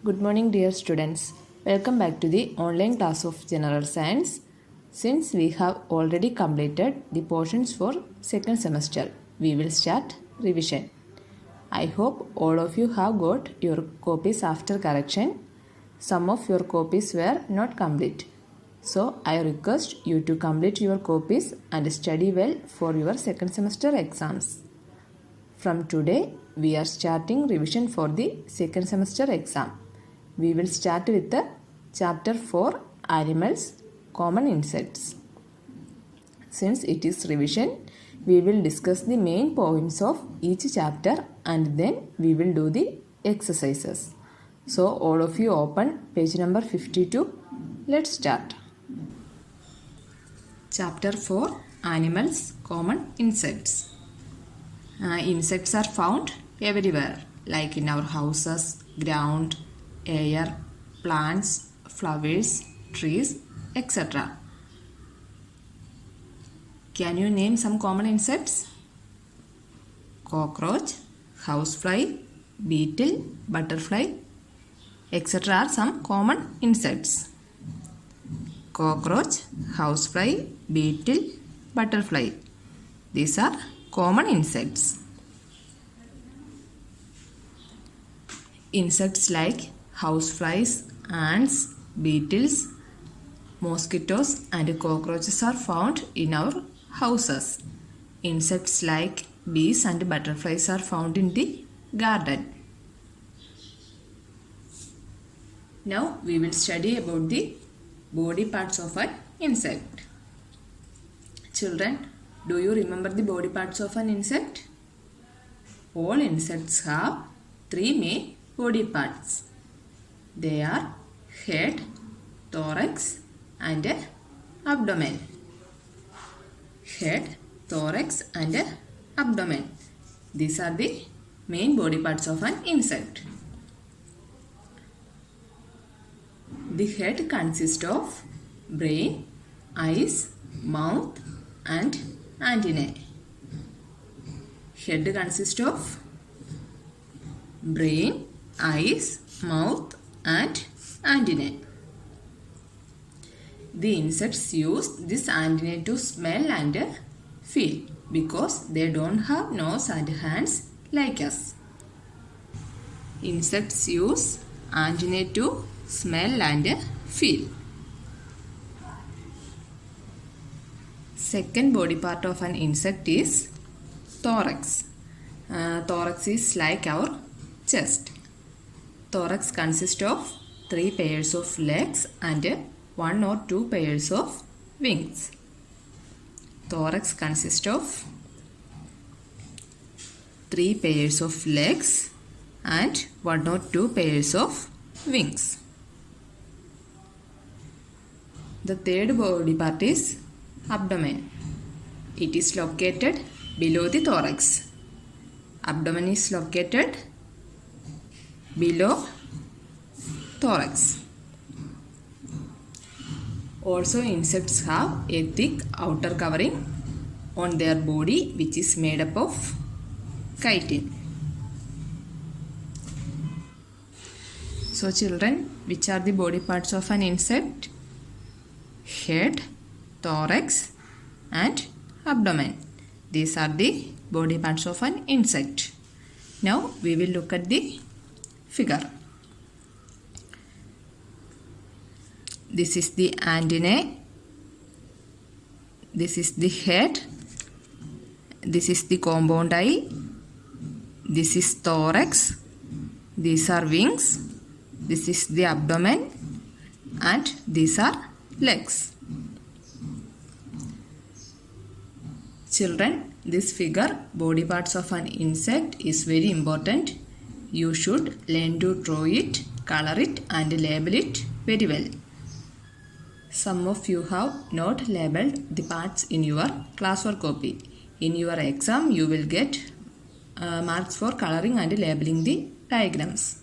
Good morning, dear students. Welcome back to the online class of General Science. Since we have already completed the portions for second semester, we will start revision. I hope all of you have got your copies after correction. Some of your copies were not complete. So, I request you to complete your copies and study well for your second semester exams. From today, we are starting revision for the second semester exam. We will start with the chapter 4 Animals, Common Insects. Since it is revision, we will discuss the main points of each chapter and then we will do the exercises. So all of you open page number 52. Let's start. Chapter 4 Animals, Common Insects. Insects are found everywhere, like in our houses, ground, air, plants, flowers, trees, etc. Can you name some common insects? Cockroach, housefly, beetle, butterfly, etc. are some common insects. Cockroach, housefly, beetle, butterfly. These are common insects. Insects like houseflies, ants, beetles, mosquitoes and cockroaches are found in our houses. Insects like bees and butterflies are found in the garden. Now we will study about the body parts of an insect. Children, do you remember the body parts of an insect? All insects have three main body parts. They are head, thorax and abdomen. Head, thorax and abdomen. These are the main body parts of an insect. The head consists of brain, eyes, mouth and antennae. Head consists of brain, eyes, mouth and antennae. The insects use this antennae to smell and feel because they don't have nose and hands like us. Insects use antennae to smell and feel. Second body part of an insect is thorax. Thorax is like our chest. Thorax consists of 3 pairs of legs and 1 or 2 pairs of wings. Thorax consists of 3 pairs of legs and 1 or 2 pairs of wings. The third body part is abdomen. It is located below the thorax. Abdomen is located below thorax. Also, insects have a thick outer covering on their body which is made up of chitin. So children, which are the body parts of an insect? Head, thorax and abdomen. These are the body parts of an insect. Now we will look at the figure. This is the antennae. This is the head. This is the compound eye. This is thorax. These are wings. This is the abdomen. And these are legs. Children, this figure, body parts of an insect, is very important. You should learn to draw it, color it and label it very well. Some of you have not labeled the parts in your classwork copy. In your exam, you will get marks for coloring and labeling the diagrams.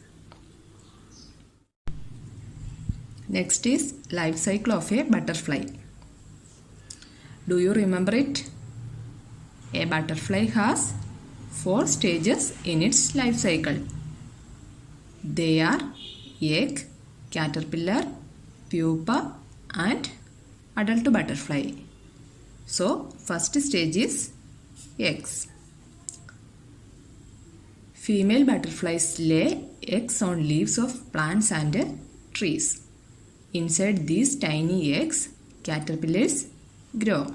Next is life cycle of a butterfly. Do you remember it? A butterfly has 4 stages in its life cycle. They are egg, caterpillar, pupa and adult butterfly. So first stage is eggs. Female butterflies lay eggs on leaves of plants and trees. Inside these tiny eggs, caterpillars grow.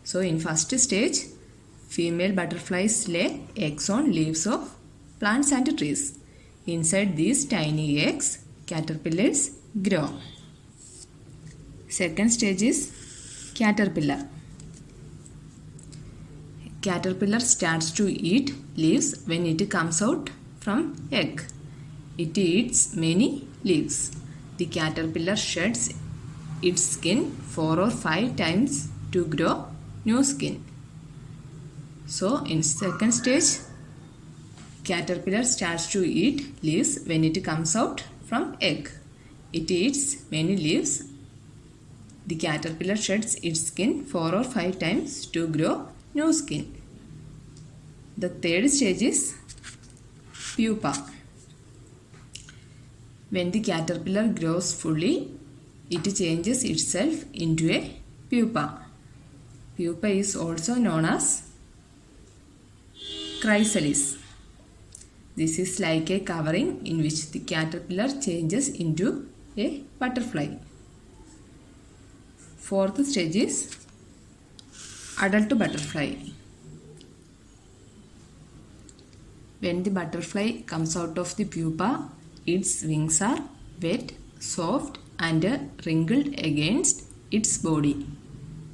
So in first stage, female butterflies lay eggs on leaves of plants and trees. Inside these tiny eggs, caterpillars grow. Second stage is caterpillar. Caterpillar starts to eat leaves when it comes out from egg. It eats many leaves. The caterpillar sheds its skin 4 or 5 times to grow new skin. So in second stage, caterpillar starts to eat leaves when it comes out from egg. It eats many leaves. The caterpillar sheds its skin 4 or 5 times to grow new skin. The third stage is pupa. When the caterpillar grows fully, it changes itself into a pupa. Pupa is also known as chrysalis. This is like a covering in which the caterpillar changes into a butterfly. Fourth stage is adult butterfly. When the butterfly comes out of the pupa, its wings are wet, soft and wrinkled against its body.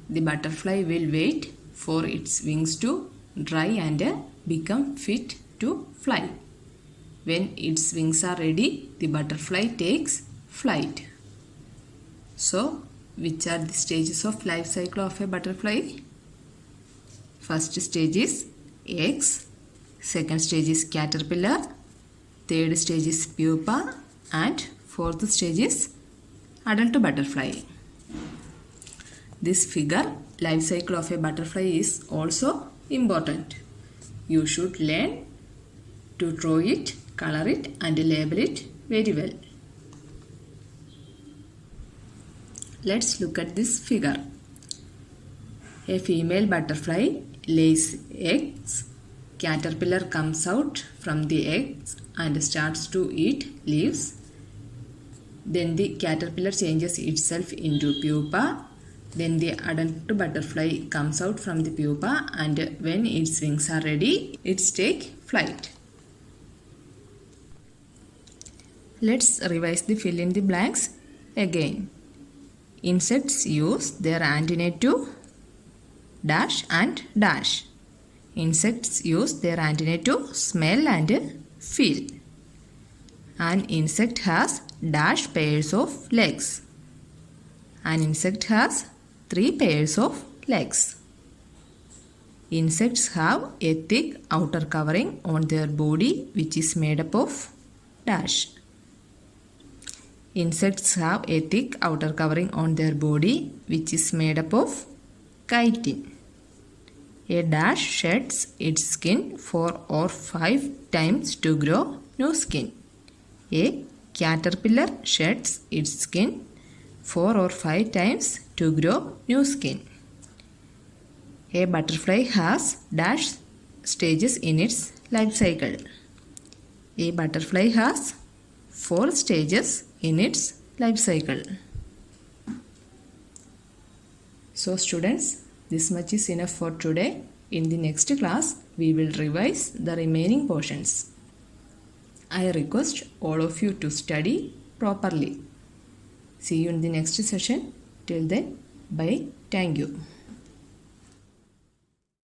The butterfly will wait for its wings to dry and become fit to fly. When its wings are ready, the butterfly takes flight. So, which are the stages of life cycle of a butterfly? First stage is eggs. Second stage is caterpillar. Third stage is pupa. And fourth stage is adult butterfly. This figure, life cycle of a butterfly, is also important. You should learn to draw it, color it and label it very well. Let's look at this figure. A female butterfly lays eggs. Caterpillar comes out from the eggs and starts to eat leaves. Then the caterpillar changes itself into pupa. Then the adult butterfly comes out from the pupa and when its wings are ready, it takes flight. Let's revise the fill in the blanks again. Insects use their antennae to dash and dash. Insects use their antennae to smell and feel. An insect has dash pairs of legs. An insect has 3 pairs of legs. Insects have a thick outer covering on their body which is made up of dash. Insects have a thick outer covering on their body which is made up of chitin. A dash sheds its skin 4 or 5 times to grow new skin. A caterpillar sheds its skin 4 or 5 times to grow new skin. A butterfly has dash stages in its life cycle. A butterfly has 4 stages in its life cycle. So students, this much is enough for today. In the next class, we will revise the remaining portions. I request all of you to study properly. See you in the next session. Till then, bye. Thank you.